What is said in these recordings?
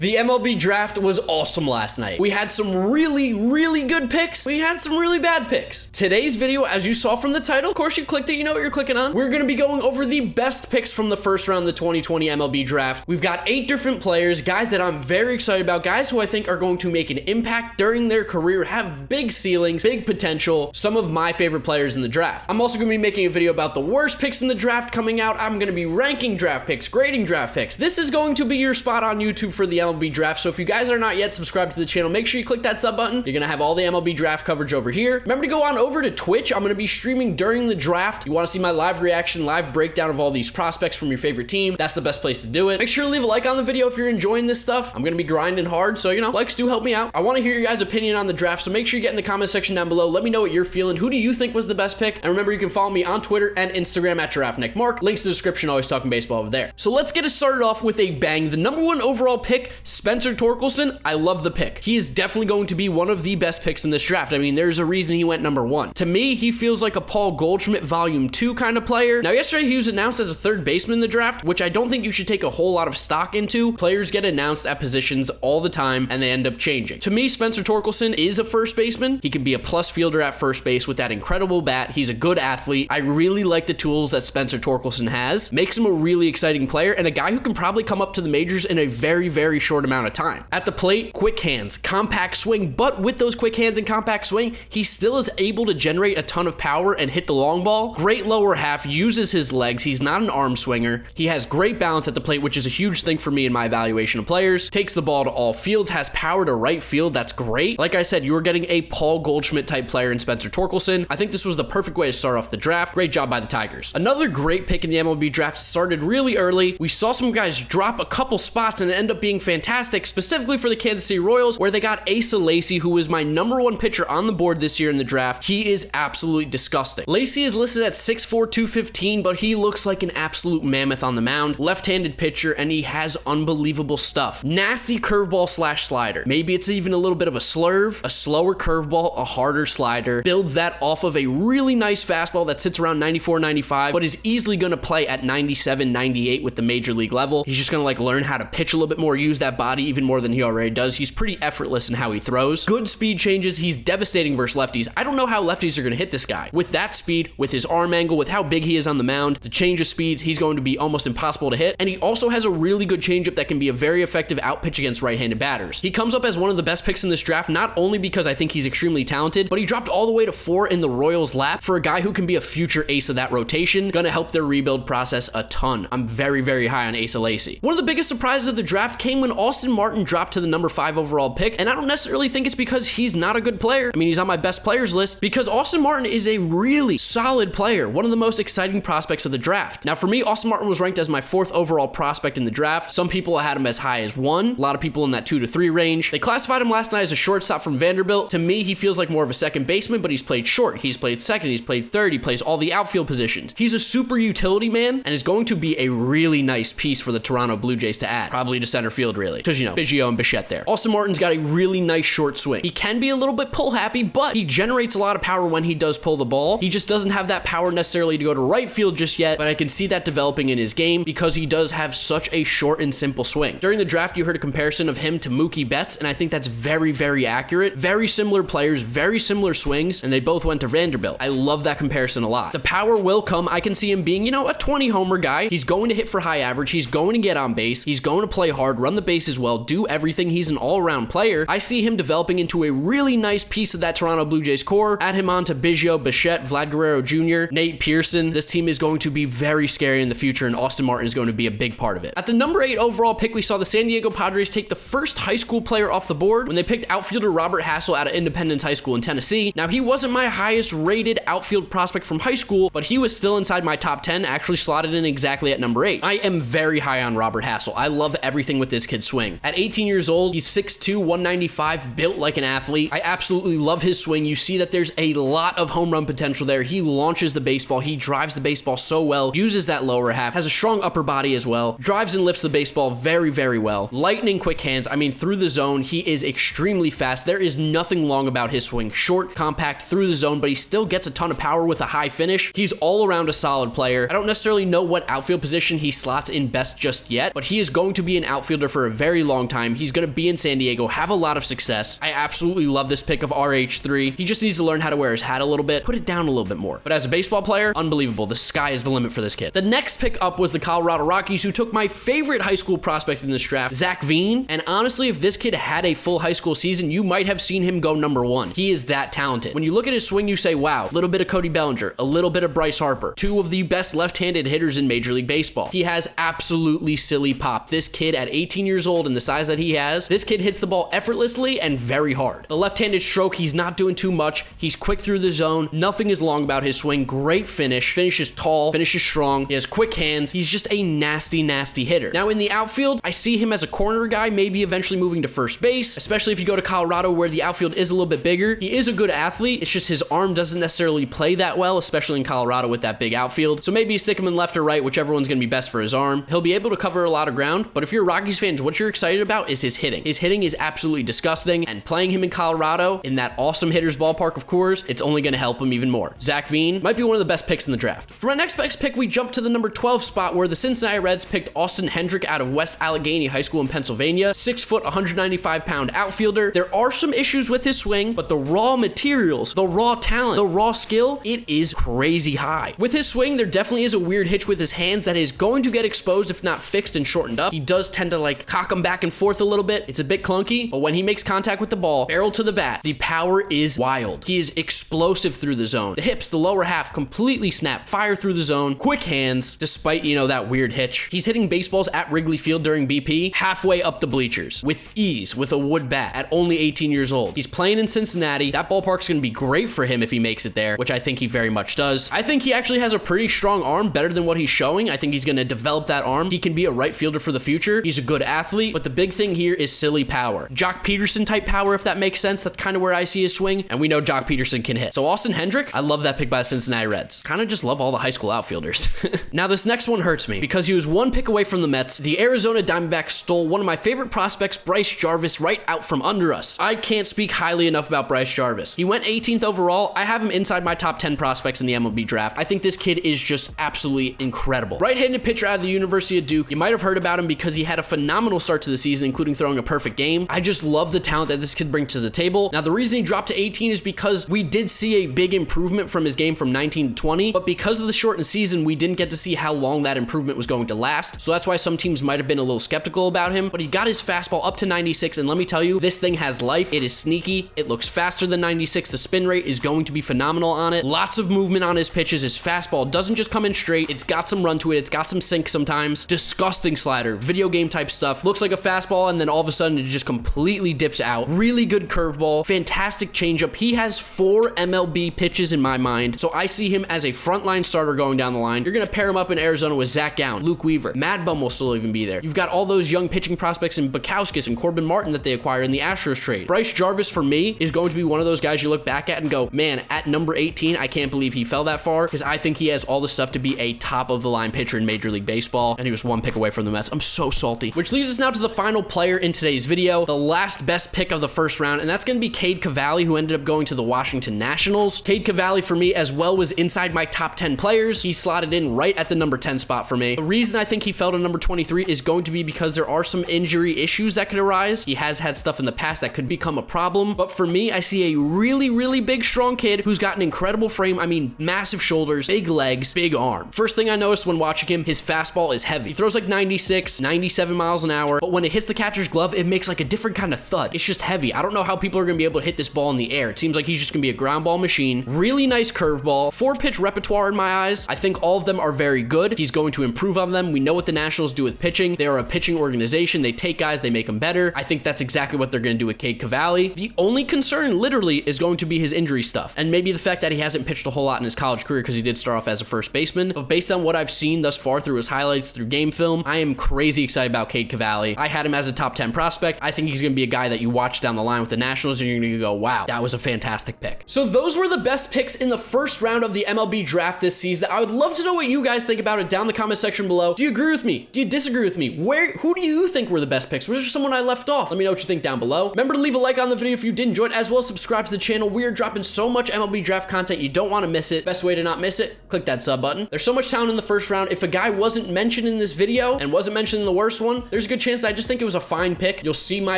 The MLB draft was awesome last night. We had some really good picks. We had some really bad picks. Today's video, as you saw from the title, of course you clicked it, you know what you're clicking on. We're gonna be going over the best picks from the first round of the 2020 MLB draft. We've got 8 different players, guys that I'm very excited about, guys who I think are going to make an impact during their career, have big ceilings, big potential, some of my favorite players in the draft. I'm also gonna be making a video about the worst picks in the draft coming out. I'm gonna be ranking draft picks, grading draft picks. This is going to be your spot on YouTube for the MLB draft. So if you guys are not yet subscribed to the channel, make sure you click that sub button. You're gonna have all the MLB draft coverage over here. Remember to go on over to Twitch. I'm gonna be streaming during the draft. You wanna see my live reaction, live breakdown of all these prospects from your favorite team. That's the best place to do it. Make sure to leave a like on the video if you're enjoying this stuff. I'm gonna be grinding hard, so likes do help me out. I wanna hear your guys' opinion on the draft, so make sure you get in the comment section down below. Let me know what you're feeling. Who do you think was the best pick? And remember, you can follow me on Twitter and Instagram at GiraffeNeckMarc. Links in the description, always talking baseball over there. So let's get it started off with a bang. The #1 overall pick, Spencer Torkelson. I love the pick. He is definitely going to be one of the best picks in this draft. I mean, there's a reason he went #1. To me, he feels like a Paul Goldschmidt Volume 2 kind of player. Now, yesterday he was announced as a third baseman in the draft, which I don't think you should take a whole lot of stock into. Players get announced at positions all the time, and they end up changing. To me, Spencer Torkelson is a first baseman. He can be a plus fielder at first base with that incredible bat. He's a good athlete. I really like the tools that Spencer Torkelson has. Makes him a really exciting player and a guy who can probably come up to the majors in a very short amount of time. At the plate, quick hands, compact swing, but with those quick hands and compact swing, he still is able to generate a ton of power and hit the long ball. Great lower half, uses his legs. He's not an arm swinger. He has great balance at the plate, which is a huge thing for me in my evaluation of players. Takes the ball to all fields, has power to right field. That's great. Like I said, you were getting a Paul Goldschmidt type player in Spencer Torkelson. I think this was the perfect way to start off the draft. Great job by the Tigers. Another great pick in the MLB draft started really early. We saw some guys drop a couple spots and end up being fantastic, specifically for the Kansas City Royals, where they got Asa Lacy, who was my #1 pitcher on the board this year in the draft. He is absolutely disgusting. Lacy is listed at 6'4", 215, but he looks like an absolute mammoth on the mound. Left-handed pitcher, and he has unbelievable stuff. Nasty curveball slash slider. Maybe it's even a little bit of a slurve, a slower curveball, a harder slider. Builds that off of a really nice fastball that sits around 94, 95, but is easily going to play at 97, 98 with the major league level. He's just going to learn how to pitch a little bit more, use that body even more than he already does. He's pretty effortless in how he throws. Good speed changes. He's devastating versus lefties. I don't know how lefties are going to hit this guy. With that speed, with his arm angle, with how big he is on the mound, the change of speeds, he's going to be almost impossible to hit. And he also has a really good changeup that can be a very effective out pitch against right-handed batters. He comes up as one of the best picks in this draft, not only because I think he's extremely talented, but he dropped all the way to 4 in the Royals' lap for a guy who can be a future ace of that rotation. Gonna help their rebuild process a ton. I'm very high on Asa Lacy. One of the biggest surprises of the draft came when Austin Martin dropped to the #5 overall pick, and I don't necessarily think it's because he's not a good player. I mean, he's on my best players list because Austin Martin is a really solid player, one of the most exciting prospects of the draft. Now, for me, Austin Martin was ranked as my 4th overall prospect in the draft. Some people had him as high as 1, a lot of people in that 2 to 3 range. They classified him last night as a shortstop from Vanderbilt. To me, he feels like more of a second baseman, but he's played short, he's played second, he's played third, he plays all the outfield positions. He's a super utility man and is going to be a really nice piece for the Toronto Blue Jays to add, probably to center field really, because Biggio and Bichette there. Austin Martin's got a really nice short swing. He can be a little bit pull happy, but he generates a lot of power when he does pull the ball. He just doesn't have that power necessarily to go to right field just yet, but I can see that developing in his game because he does have such a short and simple swing. During the draft, you heard a comparison of him to Mookie Betts, and I think that's very accurate. Very similar players, very similar swings, and they both went to Vanderbilt. I love that comparison a lot. The power will come. I can see him being, a 20 homer guy. He's going to hit for high average. He's going to get on base. He's going to play hard, run the bases well, do everything. He's an all-around player. I see him developing into a really nice piece of that Toronto Blue Jays core. Add him on to Biggio, Bichette, Vlad Guerrero Jr., Nate Pearson. This team is going to be very scary in the future, and Austin Martin is going to be a big part of it. At the #8 overall pick, we saw the San Diego Padres take the first high school player off the board when they picked outfielder Robert Hassel out of Independence High School in Tennessee. Now, he wasn't my highest rated outfield prospect from high school, but he was still inside my top 10, actually slotted in exactly at #8. I am very high on Robert Hassel. I love everything with this kid's swing. At 18 years old, he's 6'2", 195, built like an athlete. I absolutely love his swing. You see that there's a lot of home run potential there. He launches the baseball. He drives the baseball so well, uses that lower half, has a strong upper body as well, drives and lifts the baseball very well. Lightning quick hands. I mean, through the zone, he is extremely fast. There is nothing long about his swing. Short, compact, through the zone, but he still gets a ton of power with a high finish. He's all around a solid player. I don't necessarily know what outfield position he slots in best just yet, but he is going to be an outfielder for a very long time. He's going to be in San Diego, have a lot of success. I absolutely love this pick of RH3. He just needs to learn how to wear his hat a little bit, put it down a little bit more. But as a baseball player, unbelievable. The sky is the limit for this kid. The next pick up was the Colorado Rockies, who took my favorite high school prospect in this draft, Zach Veen. And honestly, if this kid had a full high school season, you might have seen him go number 1. He is that talented. When you look at his swing, you say, wow, a little bit of Cody Bellinger, a little bit of Bryce Harper, 2 of the best left-handed hitters in Major League Baseball. He has absolutely silly pop. This kid at 18 years old and the size that he has, this kid hits the ball effortlessly and very hard. The left-handed stroke, he's not doing too much. He's quick through the zone. Nothing is long about his swing. Great finish. Finishes tall, finishes strong. He has quick hands. He's just a nasty, nasty hitter. Now in the outfield, I see him as a corner guy, maybe eventually moving to first base, especially if you go to Colorado where the outfield is a little bit bigger. He is a good athlete. It's just his arm doesn't necessarily play that well, especially in Colorado with that big outfield. So maybe you stick him in left or right, whichever one's going to be best for his arm. He'll be able to cover a lot of ground, but if you're Rockies fans, what you're excited about is his hitting. His hitting is absolutely disgusting, and playing him in Colorado, in that awesome hitter's ballpark of Coors, it's only going to help him even more. Zach Veen might be one of the best picks in the draft. For my next best pick, we jump to the number 12 spot, where the Cincinnati Reds picked Austin Hendrick out of West Allegheny High School in Pennsylvania. 6 foot, 195-pound outfielder. There are some issues with his swing, but the raw materials, the raw talent, the raw skill, it is crazy high. With his swing, there definitely is a weird hitch with his hands that is going to get exposed if not fixed and shortened up. He does tend to like cock them back and forth a little bit. It's a bit clunky, but when he makes contact with the ball, barrel to the bat, the power is wild. He is explosive through the zone. The hips, the lower half completely snap, fire through the zone, quick hands, despite, you know, that weird hitch. He's hitting baseballs at Wrigley Field during BP halfway up the bleachers with ease, with a wood bat at only 18 years old. He's playing in Cincinnati. That ballpark's going to be great for him if he makes it there, which I think he very much does. I think he actually has a pretty strong arm, better than what he's showing. I think he's going to develop that arm. He can be a right fielder for the future. He's a good athlete, but the big thing here is silly power. Jock Peterson type power, if that makes sense. That's kind of where I see his swing, and we know Jock Peterson can hit. So Austin Hendrick, I love that pick by the Cincinnati Reds. Kind of just love all the high school outfielders. Now this next one hurts me because he was 1 pick away from the Mets. The Arizona Diamondbacks stole one of my favorite prospects, Bryce Jarvis, right out from under us. I can't speak highly enough about Bryce Jarvis. He went 18th overall. I have him inside my top 10 prospects in the MLB draft. I think this kid is just absolutely incredible. Right-handed pitcher out of the University of Duke. You might have heard about him because he had a phenomenal start to the season, including throwing a perfect game. I just love the talent that this kid brings to the table. Now, the reason he dropped to 18 is because we did see a big improvement from his game from 19 to 20, but because of the shortened season, we didn't get to see how long that improvement was going to last. So that's why some teams might have been a little skeptical about him, but he got his fastball up to 96, and let me tell you, this thing has life. It is sneaky. It looks faster than 96. The spin rate is going to be phenomenal on it. Lots of movement on his pitches. His fastball doesn't just come in straight. It's got some run to it. It's got some sink sometimes. Disgusting slider. Video game type stuff. Looks like a fastball, and then all of a sudden it just completely dips out. Really good curveball. Fantastic changeup. He has 4 MLB pitches in my mind, so I see him as a frontline starter going down the line. You're going to pair him up in Arizona with Zach Gowen, Luke Weaver. Mad Bum will still even be there. You've got all those young pitching prospects in Bukowskis and Corbin Martin that they acquired in the Astros trade. Bryce Jarvis, for me, is going to be one of those guys you look back at and go, man, at number 18, I can't believe he fell that far, because I think he has all the stuff to be a top-of-the-line pitcher in Major League Baseball, and he was 1 pick away from the Mets. I'm so salty. Which leads us now to the final player in today's video, the last best pick of the first round, and that's going to be Cade Cavalli, who ended up going to the Washington Nationals. Cade Cavalli, for me, as well, was inside my top 10 players. He slotted in right at the number 10 spot for me. The reason I think he fell to number 23 is going to be because there are some injury issues that could arise. He has had stuff in the past that could become a problem, but for me, I see a really, really big, strong kid who's got an incredible frame. I mean, massive shoulders, big legs, big arm. First thing I noticed when watching him, his fastball is heavy. He throws like 96, 97 miles an hour, but when it hits the catcher's glove, it makes like a different kind of thud. It's just heavy. I don't know how people are going to be able to hit this ball in the air. It seems like he's just going to be a ground ball machine. Really nice curveball. 4-pitch repertoire in my eyes. I think all of them are very good. He's going to improve on them. We know what the Nationals do with pitching. They are a pitching organization. They take guys, they make them better. I think that's exactly what they're going to do with Cade Cavalli. The only concern, literally, is going to be his injury stuff, and maybe the fact that he hasn't pitched a whole lot in his college career because he did start off as a first baseman. But based on what I've seen thus far through his highlights, through game film, I am crazy excited about Cade Cavalli. I had him as a top 10 prospect. I think he's going to be a guy that you watch down the line with the Nationals and you're going to go, wow, that was a fantastic pick. So those were the best picks in the first round of the MLB draft this season. I would love to know what you guys think about it down in the comment section below. Do you agree with me? Do you disagree with me? Who do you think were the best picks? Was there someone I left off? Let me know what you think down below. Remember to leave a like on the video if you did enjoy it, as well as subscribe to the channel. We are dropping so much MLB draft content, you don't want to miss it. Best way to not miss it, click that sub button. There's so much talent in the first round. If a guy wasn't mentioned in this video and wasn't mentioned in the worst one, there's a good chance that I just think it was a fine pick. You'll see my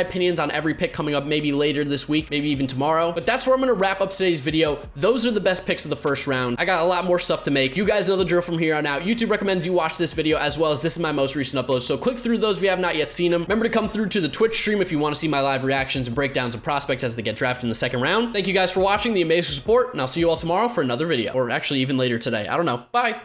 opinions on every pick coming up maybe later this week, maybe even tomorrow. But that's where I'm gonna wrap up today's video. Those are the best picks of the first round. I got a lot more stuff to make. You guys know the drill from here on out. YouTube recommends you watch this video as well as this is my most recent upload. So click through those if you have not yet seen them. Remember to come through to the Twitch stream if you want to see my live reactions and breakdowns of prospects as they get drafted in the second round. Thank you guys for watching, the amazing support, and I'll see you all tomorrow for another video. Or actually even later today. I don't know. Bye.